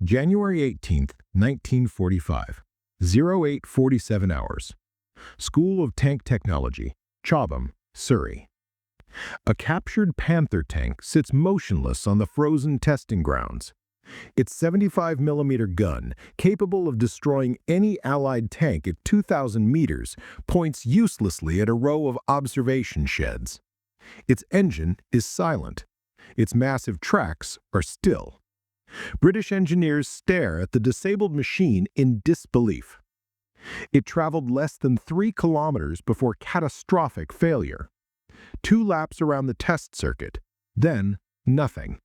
January 18th, 1945, 0847 hours. School of Tank Technology, Chobham, Surrey. A captured Panther tank sits motionless on the frozen testing grounds. Its 75mm gun, capable of destroying any Allied tank at 2,000 meters, points uselessly at a row of observation sheds. Its engine is silent. Its massive tracks are still. British engineers stare at the disabled machine in disbelief. It traveled less than 3 kilometers before catastrophic failure. 2 laps around the test circuit, then nothing.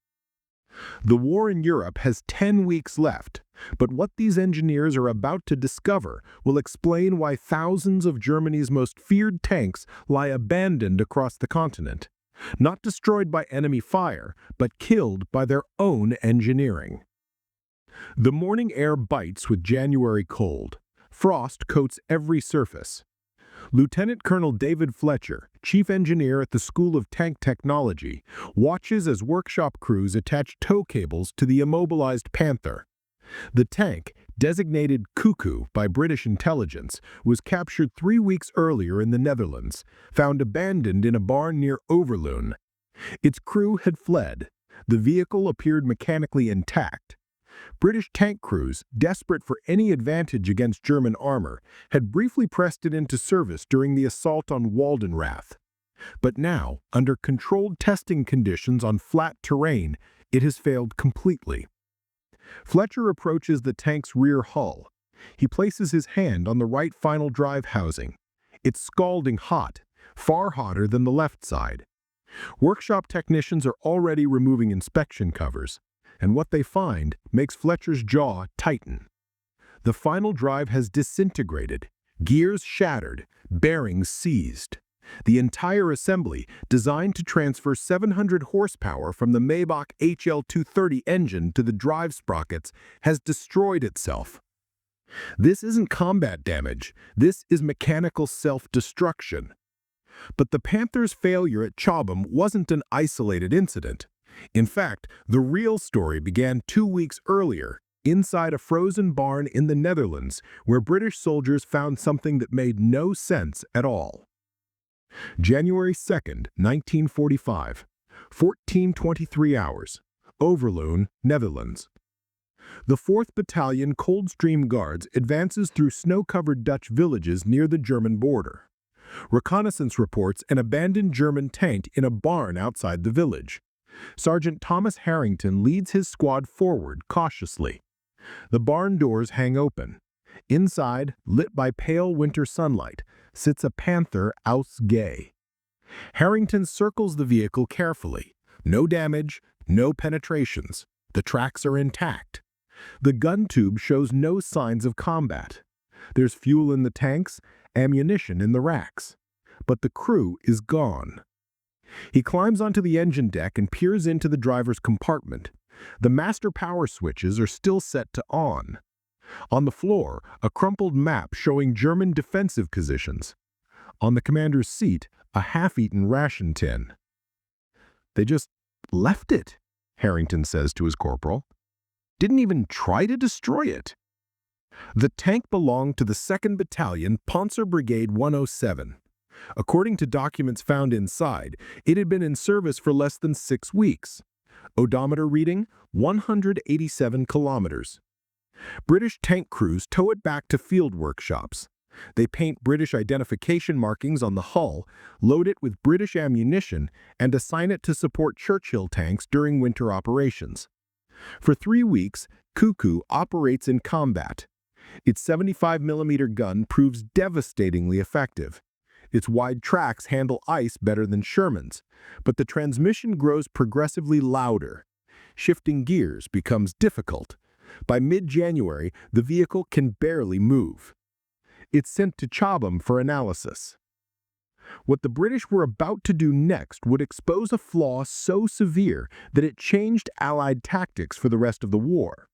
The war in Europe has 10 weeks left, but what these engineers are about to discover will explain why thousands of Germany's most feared tanks lie abandoned across the continent, not destroyed by enemy fire, but killed by their own engineering. The morning air bites with January cold. Frost coats every surface. Lieutenant Colonel David Fletcher, chief engineer at the School of Tank Technology, watches as workshop crews attach tow cables to the immobilized Panther. The tank, designated Cuckoo by British intelligence, was captured 3 weeks earlier in the Netherlands, found abandoned in a barn near Overloon. Its crew had fled. The vehicle appeared mechanically intact. British tank crews, desperate for any advantage against German armor, had briefly pressed it into service during the assault on Waldenrath. But now, under controlled testing conditions on flat terrain, it has failed completely. Fletcher approaches the tank's rear hull. He places his hand on the right final drive housing. It's scalding hot, far hotter than the left side. Workshop technicians are already removing inspection covers, and what they find makes Fletcher's jaw tighten. The final drive has disintegrated, gears shattered, bearings seized. The entire assembly, designed to transfer 700 horsepower from the Maybach HL230 engine to the drive sprockets, has destroyed itself. This isn't combat damage, this is mechanical self-destruction. But the Panther's failure at Chobham wasn't an isolated incident. In fact, the real story began 2 weeks earlier, inside a frozen barn in the Netherlands, where British soldiers found something that made no sense at all. January 2nd, 1945, 14:23 hours, Overloon, Netherlands. The 4th Battalion Coldstream Guards advances through snow-covered Dutch villages near the German border. Reconnaissance reports an abandoned German tank in a barn outside the village. Sergeant Thomas Harrington leads his squad forward cautiously. The barn doors hang open. Inside, lit by pale winter sunlight, sits a Panther aus Gay. Harrington circles the vehicle carefully. No damage, no penetrations. The tracks are intact. The gun tube shows no signs of combat. There's fuel in the tanks, ammunition in the racks. But the crew is gone. He climbs onto the engine deck and peers into the driver's compartment. The master power switches are still set to on. On the floor, a crumpled map showing German defensive positions. On the commander's seat, a half-eaten ration tin. "They just left it," Harrington says to his corporal. "Didn't even try to destroy it." The tank belonged to the 2nd Battalion, Panzer Brigade 107. According to documents found inside, it had been in service for less than 6 weeks. Odometer reading, 187 kilometers. British tank crews tow it back to field workshops. They paint British identification markings on the hull, load it with British ammunition, and assign it to support Churchill tanks during winter operations. For 3 weeks, Cuckoo operates in combat. Its 75mm gun proves devastatingly effective. Its wide tracks handle ice better than Sherman's, but the transmission grows progressively louder. Shifting gears becomes difficult. By mid-January, the vehicle can barely move. It's sent to Chobham for analysis. What the British were about to do next would expose a flaw so severe that it changed Allied tactics for the rest of the war.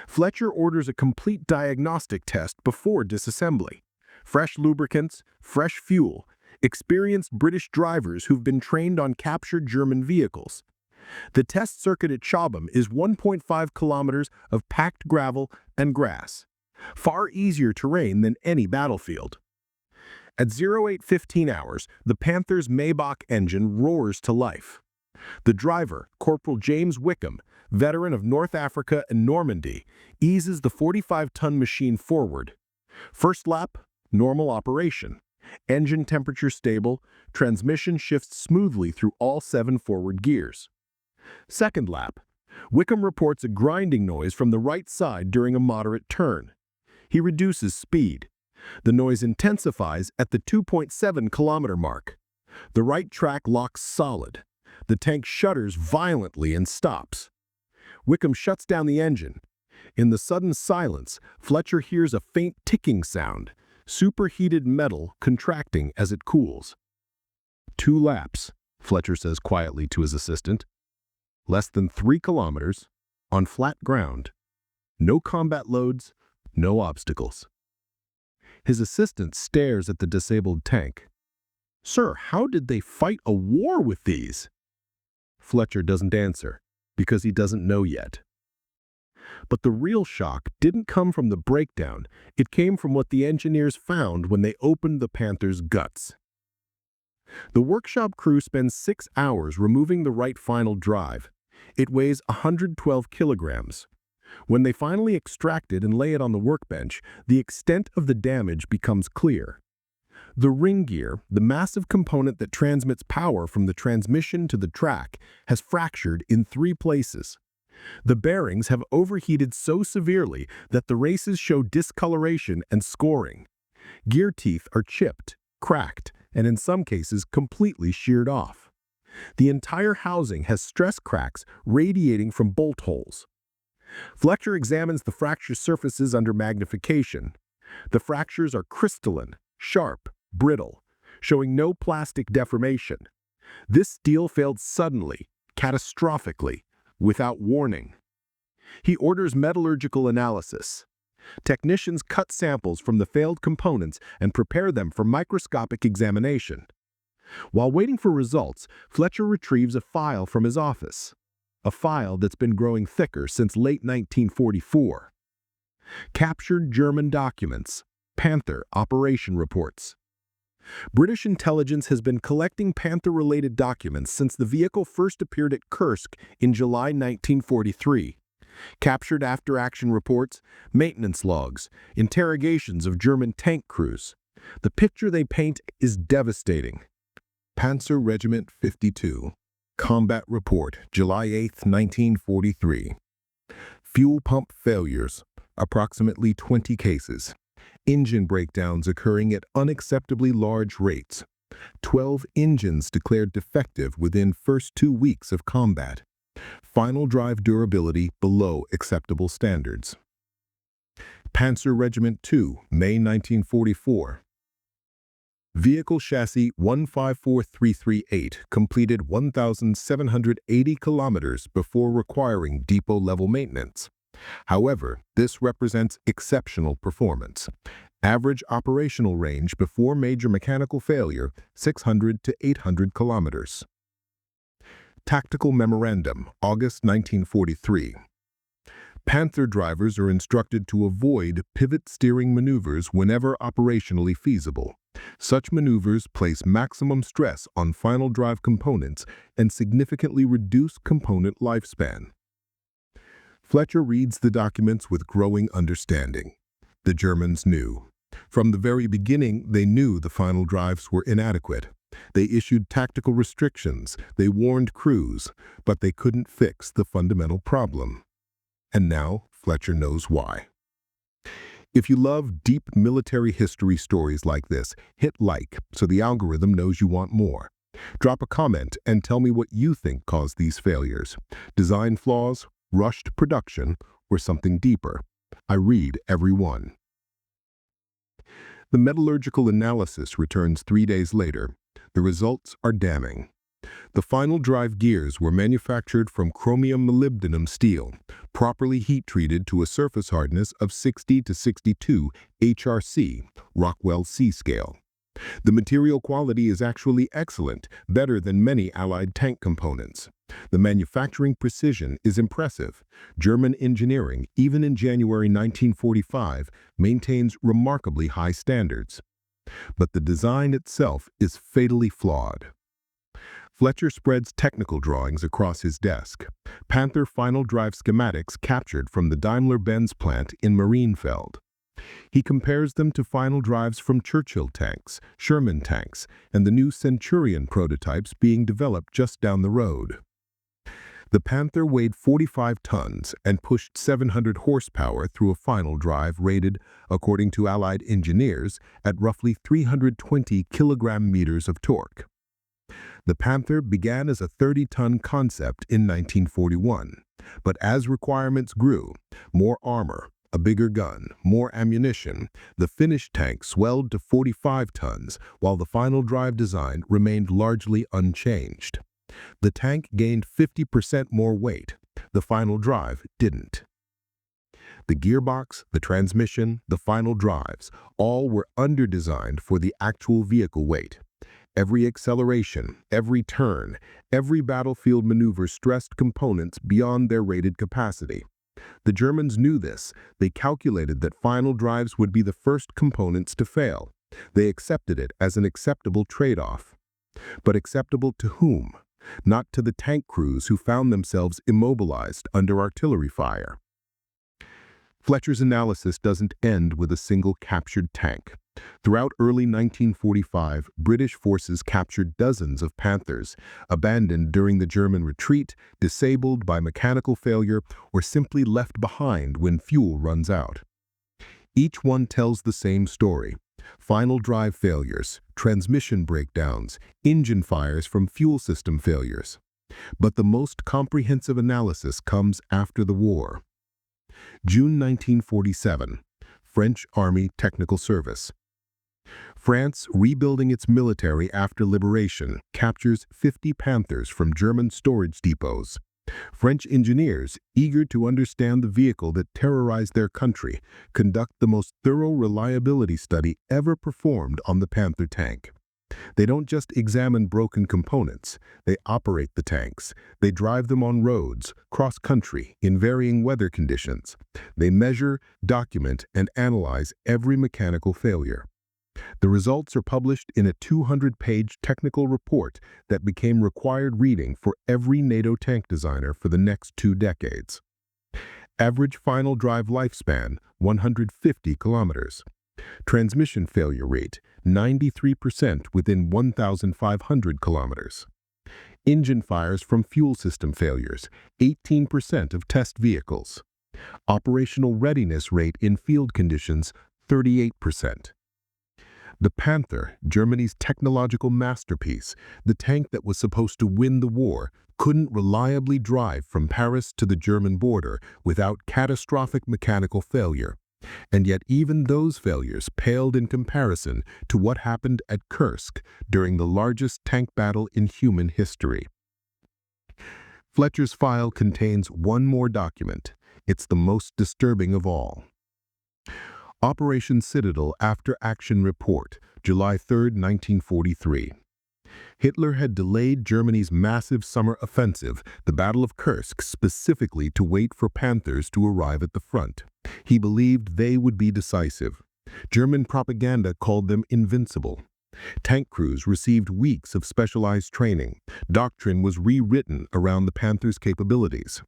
Fletcher orders a complete diagnostic test before disassembly. Fresh lubricants, fresh fuel, experienced British drivers who've been trained on captured German vehicles. The test circuit at Chobham is 1.5 kilometers of packed gravel and grass, far easier terrain than any battlefield. At 08:15 hours, the Panther's Maybach engine roars to life. The driver, Corporal James Wickham, veteran of North Africa and Normandy, eases the 45-ton machine forward. First lap, normal operation. Engine temperature stable, transmission shifts smoothly through all 7 forward gears. Second lap, Wickham reports a grinding noise from the right side during a moderate turn. He reduces speed. The noise intensifies at the 2.7-kilometer mark. The right track locks solid. The tank shudders violently and stops. Wickham shuts down the engine. In the sudden silence, Fletcher hears a faint ticking sound, superheated metal contracting as it cools. 2 laps, Fletcher says quietly to his assistant. Less than 3 kilometers, on flat ground. No combat loads, no obstacles. His assistant stares at the disabled tank. "Sir, how did they fight a war with these?" Fletcher doesn't answer, because he doesn't know yet. But the real shock didn't come from the breakdown, it came from what the engineers found when they opened the Panther's guts. The workshop crew spends 6 hours removing the right final drive. It weighs 112 kilograms. When they finally extract it and lay it on the workbench, the extent of the damage becomes clear. The ring gear, the massive component that transmits power from the transmission to the track, has fractured in 3 places. The bearings have overheated so severely that the races show discoloration and scoring. Gear teeth are chipped, cracked, and in some cases completely sheared off. The entire housing has stress cracks radiating from bolt holes. Fletcher examines the fracture surfaces under magnification. The fractures are crystalline, sharp, brittle, showing no plastic deformation. This steel failed suddenly, catastrophically, without warning. He orders metallurgical analysis. Technicians cut samples from the failed components and prepare them for microscopic examination. While waiting for results, Fletcher retrieves a file from his office. A file that's been growing thicker since late 1944. Captured German documents. Panther operation reports. British intelligence has been collecting Panther-related documents since the vehicle first appeared at Kursk in July 1943. Captured after-action reports, maintenance logs, interrogations of German tank crews. The picture they paint is devastating. Panzer Regiment 52. Combat Report, July 8, 1943. Fuel pump failures, approximately 20 cases. Engine breakdowns occurring at unacceptably large rates. 12 engines declared defective within first 2 weeks of combat. Final drive durability below acceptable standards. Panzer Regiment 2, May 1944. Vehicle chassis 154338 completed 1,780 kilometers before requiring depot-level maintenance. However, this represents exceptional performance. Average operational range before major mechanical failure, 600 to 800 kilometers. Tactical Memorandum, August 1943. Panther drivers are instructed to avoid pivot steering maneuvers whenever operationally feasible. Such maneuvers place maximum stress on final drive components and significantly reduce component lifespan. Fletcher reads the documents with growing understanding. The Germans knew. From the very beginning, they knew the final drives were inadequate. They issued tactical restrictions, they warned crews, but they couldn't fix the fundamental problem. And now, Fletcher knows why. If you love deep military history stories like this, hit like so the algorithm knows you want more. Drop a comment and tell me what you think caused these failures. Design flaws, rushed production, or something deeper. I read every one. The metallurgical analysis returns 3 days later. The results are damning. The final drive gears were manufactured from chromium molybdenum steel, properly heat-treated to a surface hardness of 60 to 62 HRC, Rockwell C scale. The material quality is actually excellent, better than many Allied tank components. The manufacturing precision is impressive. German engineering, even in January 1945, maintains remarkably high standards. But the design itself is fatally flawed. Fletcher spreads technical drawings across his desk. Panther final drive schematics captured from the Daimler-Benz plant in Marienfeld. He compares them to final drives from Churchill tanks, Sherman tanks, and the new Centurion prototypes being developed just down the road. The Panther weighed 45 tons and pushed 700 horsepower through a final drive rated, according to Allied engineers, at roughly 320 kilogram-meters of torque. The Panther began as a 30-ton concept in 1941, but as requirements grew, more armor, a bigger gun, more ammunition, the finished tank swelled to 45 tons, while the final drive design remained largely unchanged. The tank gained 50% more weight. The final drive didn't. The gearbox, the transmission, the final drives, all were under-designed for the actual vehicle weight. Every acceleration, every turn, every battlefield maneuver stressed components beyond their rated capacity. The Germans knew this. They calculated that final drives would be the first components to fail. They accepted it as an acceptable trade-off. But acceptable to whom? Not to the tank crews who found themselves immobilized under artillery fire. Fletcher's analysis doesn't end with a single captured tank. Throughout early 1945, British forces captured dozens of Panthers, abandoned during the German retreat, disabled by mechanical failure, or simply left behind when fuel runs out. Each one tells the same story: final drive failures, transmission breakdowns, engine fires from fuel system failures. But the most comprehensive analysis comes after the war. June 1947, French Army Technical Service. France, rebuilding its military after liberation, captures 50 Panthers from German storage depots. French engineers, eager to understand the vehicle that terrorized their country, conduct the most thorough reliability study ever performed on the Panther tank. They don't just examine broken components, they operate the tanks. They drive them on roads, cross-country, in varying weather conditions. They measure, document, and analyze every mechanical failure. The results are published in a 200-page technical report that became required reading for every NATO tank designer for the next 2 decades. Average final drive lifespan, 150 kilometers. Transmission failure rate, 93% within 1,500 kilometers. Engine fires from fuel system failures, 18% of test vehicles. Operational readiness rate in field conditions, 38%. The Panther, Germany's technological masterpiece, the tank that was supposed to win the war, couldn't reliably drive from Paris to the German border without catastrophic mechanical failure. And yet even those failures paled in comparison to what happened at Kursk during the largest tank battle in human history. Fletcher's file contains one more document. It's the most disturbing of all. Operation Citadel After Action Report, July 3, 1943. Hitler had delayed Germany's massive summer offensive, the Battle of Kursk, specifically to wait for Panthers to arrive at the front. He believed they would be decisive. German propaganda called them invincible. Tank crews received weeks of specialized training. Doctrine was rewritten around the Panthers' capabilities.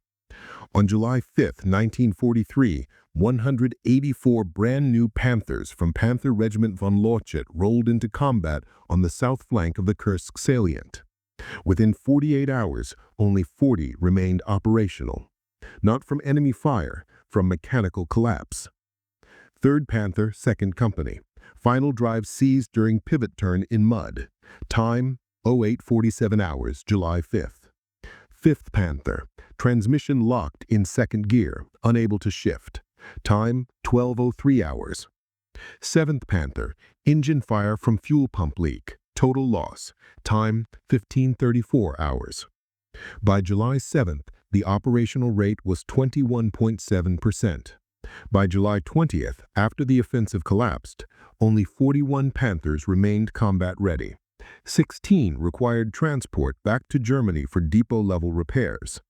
On July 5, 1943, 184 brand-new Panthers from Panther Regiment von Lotschet rolled into combat on the south flank of the Kursk salient. Within 48 hours, only 40 remained operational. Not from enemy fire, from mechanical collapse. 3rd Panther, 2nd Company. Final drive seized during pivot turn in mud. Time, 08:47 hours, July 5th. 5th Panther. Transmission locked in 2nd gear, unable to shift. Time, 12:03 hours. 7th Panther. Engine fire from fuel pump leak. Total loss. Time, 15:34 hours. By July 7th, the operational rate was 21.7%. By July 20th, after the offensive collapsed, only 41 Panthers remained combat-ready. 16 required transport back to Germany for depot-level repairs.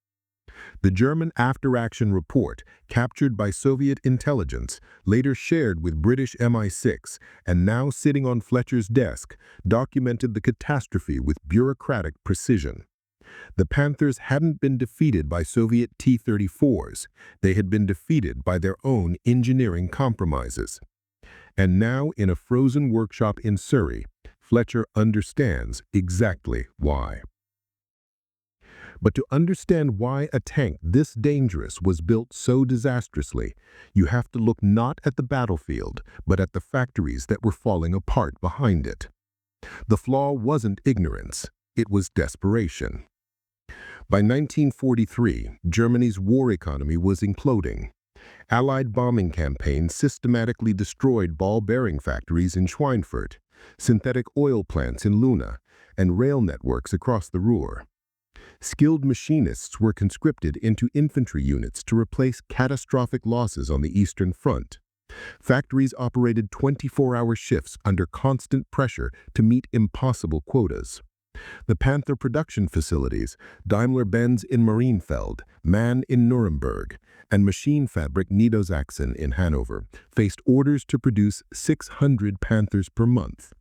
The German after-action report, captured by Soviet intelligence, later shared with British MI6, and now sitting on Fletcher's desk, documented the catastrophe with bureaucratic precision. The Panthers hadn't been defeated by Soviet T-34s. They had been defeated by their own engineering compromises. And now, in a frozen workshop in Surrey, Fletcher understands exactly why. But to understand why a tank this dangerous was built so disastrously, you have to look not at the battlefield, but at the factories that were falling apart behind it. The flaw wasn't ignorance, it was desperation. By 1943, Germany's war economy was imploding. Allied bombing campaigns systematically destroyed ball bearing factories in Schweinfurt, synthetic oil plants in Luna, and rail networks across the Ruhr. Skilled machinists were conscripted into infantry units to replace catastrophic losses on the Eastern Front. Factories operated 24-hour shifts under constant pressure to meet impossible quotas. The Panther production facilities, Daimler-Benz in Marienfeld, MAN in Nuremberg, and Machine Fabric Niedersachsen in Hanover, faced orders to produce 600 Panthers per month.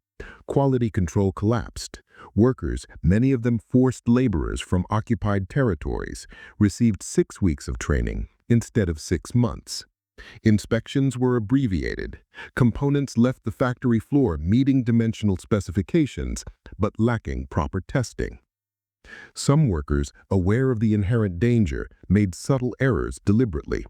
Quality control collapsed. Workers, many of them forced laborers from occupied territories, received 6 weeks of training instead of 6 months. Inspections were abbreviated. Components left the factory floor meeting dimensional specifications, but lacking proper testing. Some workers, aware of the inherent danger, made subtle errors deliberately.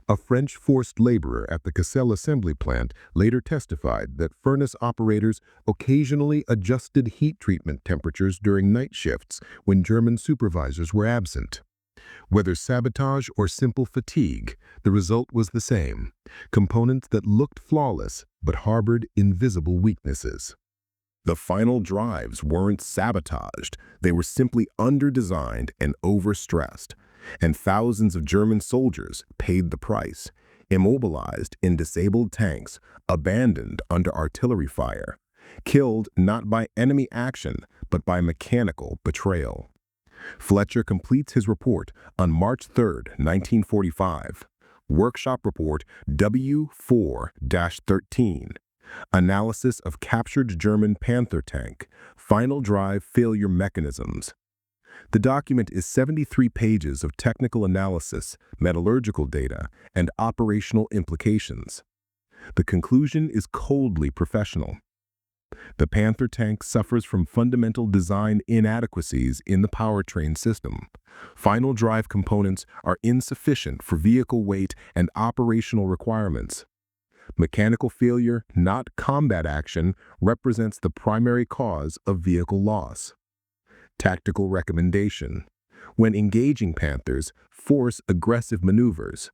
A French forced laborer at the Cassel assembly plant later testified that furnace operators occasionally adjusted heat treatment temperatures during night shifts when German supervisors were absent. Whether sabotage or simple fatigue, the result was the same: components that looked flawless but harbored invisible weaknesses. The final drives weren't sabotaged, they were simply under-designed and overstressed. And thousands of German soldiers paid the price, immobilized in disabled tanks, abandoned under artillery fire, killed not by enemy action, but by mechanical betrayal. Fletcher completes his report on March 3, 1945. Workshop Report W4-13. Analysis of captured German Panther tank. Final drive failure mechanisms. The document is 73 pages of technical analysis, metallurgical data, and operational implications. The conclusion is coldly professional. The Panther tank suffers from fundamental design inadequacies in the powertrain system. Final drive components are insufficient for vehicle weight and operational requirements. Mechanical failure, not combat action, represents the primary cause of vehicle loss. Tactical recommendation: when engaging Panthers, force aggressive maneuvers,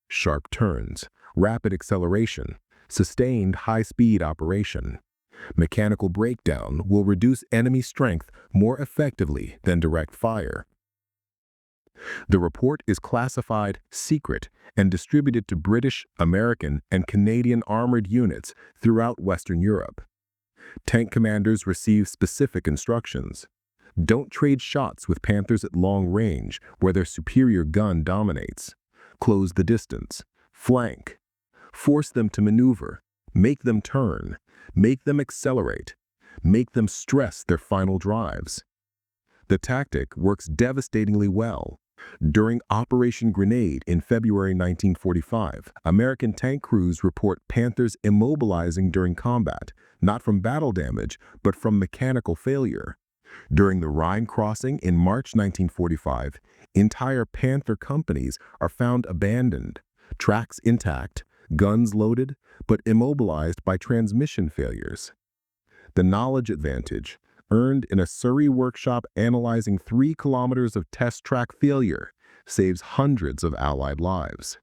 sharp turns, rapid acceleration, sustained high-speed operation. Mechanical breakdown will reduce enemy strength more effectively than direct fire. The report is classified secret and distributed to British, American, and Canadian armored units throughout Western Europe. Tank commanders receive specific instructions. Don't trade shots with Panthers at long range where their superior gun dominates. Close the distance. Flank. Force them to maneuver. Make them turn. Make them accelerate. Make them stress their final drives. The tactic works devastatingly well. During Operation Grenade in February 1945, American tank crews report Panthers immobilizing during combat, not from battle damage, but from mechanical failure. During the Rhine crossing in March 1945, entire Panther companies are found abandoned, tracks intact, guns loaded, but immobilized by transmission failures. The knowledge advantage, earned in a Surrey workshop analyzing 3 kilometers of test track failure, saves hundreds of Allied lives.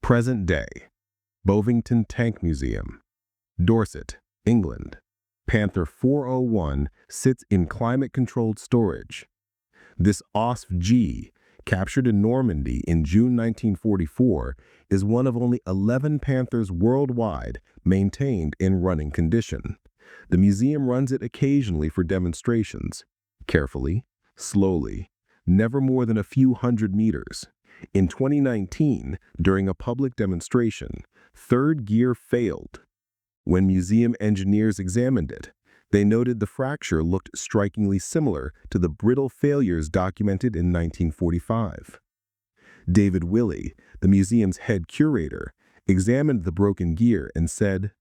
Present day: Bovington Tank Museum, Dorset, England. Panther 401 sits in climate-controlled storage. This OSF-G, captured in Normandy in June 1944, is one of only 11 Panthers worldwide maintained in running condition. The museum runs it occasionally for demonstrations, carefully, slowly, never more than a few hundred meters. In 2019, during a public demonstration, third gear failed. When museum engineers examined it, they noted the fracture looked strikingly similar to the brittle failures documented in 1945. David Willey, the museum's head curator, examined the broken gear and said,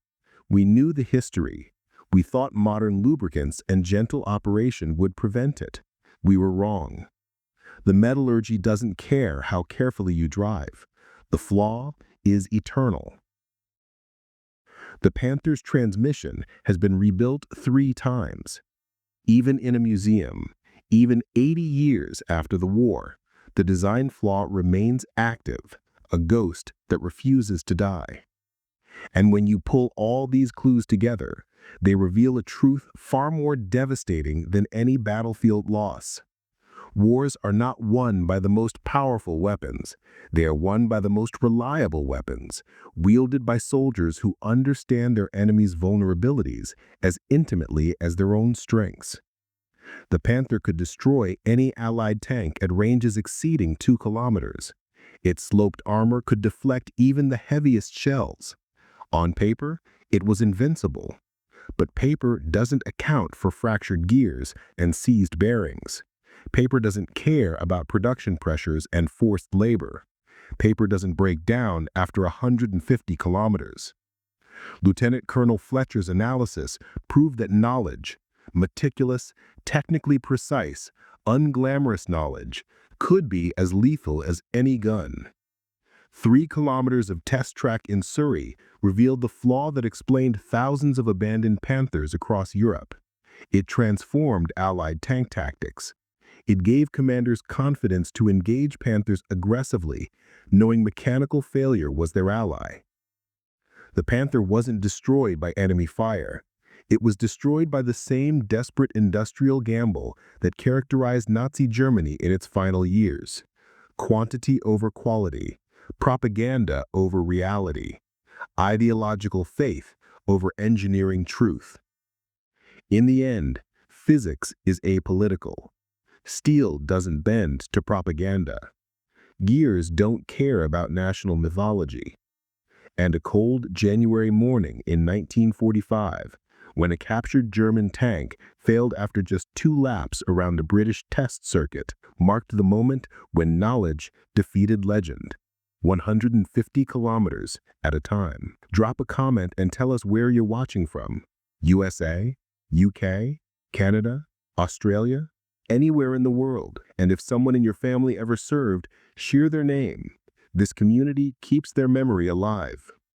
"We knew the history. We thought modern lubricants and gentle operation would prevent it. We were wrong. The metallurgy doesn't care how carefully you drive. The flaw is eternal." The Panther's transmission has been rebuilt 3 times. Even in a museum, even 80 years after the war, the design flaw remains active, a ghost that refuses to die. And when you pull all these clues together, they reveal a truth far more devastating than any battlefield loss. Wars are not won by the most powerful weapons. They are won by the most reliable weapons, wielded by soldiers who understand their enemy's vulnerabilities as intimately as their own strengths. The Panther could destroy any Allied tank at ranges exceeding 2 kilometers. Its sloped armor could deflect even the heaviest shells. On paper, it was invincible. But paper doesn't account for fractured gears and seized bearings. Paper doesn't care about production pressures and forced labor. Paper doesn't break down after 150 kilometers. Lieutenant Colonel Fletcher's analysis proved that knowledge, meticulous, technically precise, unglamorous knowledge, could be as lethal as any gun. 3 kilometers of test track in Surrey revealed the flaw that explained thousands of abandoned Panthers across Europe. It transformed Allied tank tactics. It gave commanders confidence to engage Panthers aggressively, knowing mechanical failure was their ally. The Panther wasn't destroyed by enemy fire. It was destroyed by the same desperate industrial gamble that characterized Nazi Germany in its final years. Quantity over quality, propaganda over reality, ideological faith over engineering truth. In the end, physics is apolitical. Steel doesn't bend to propaganda. Gears don't care about national mythology. And a cold January morning in 1945, when a captured German tank failed after just 2 laps around the British test circuit, marked the moment when knowledge defeated legend. 150 kilometers at a time. Drop a comment and tell us where you're watching from. USA, UK, Canada, Australia, anywhere in the world. And if someone in your family ever served, share their name. This community keeps their memory alive.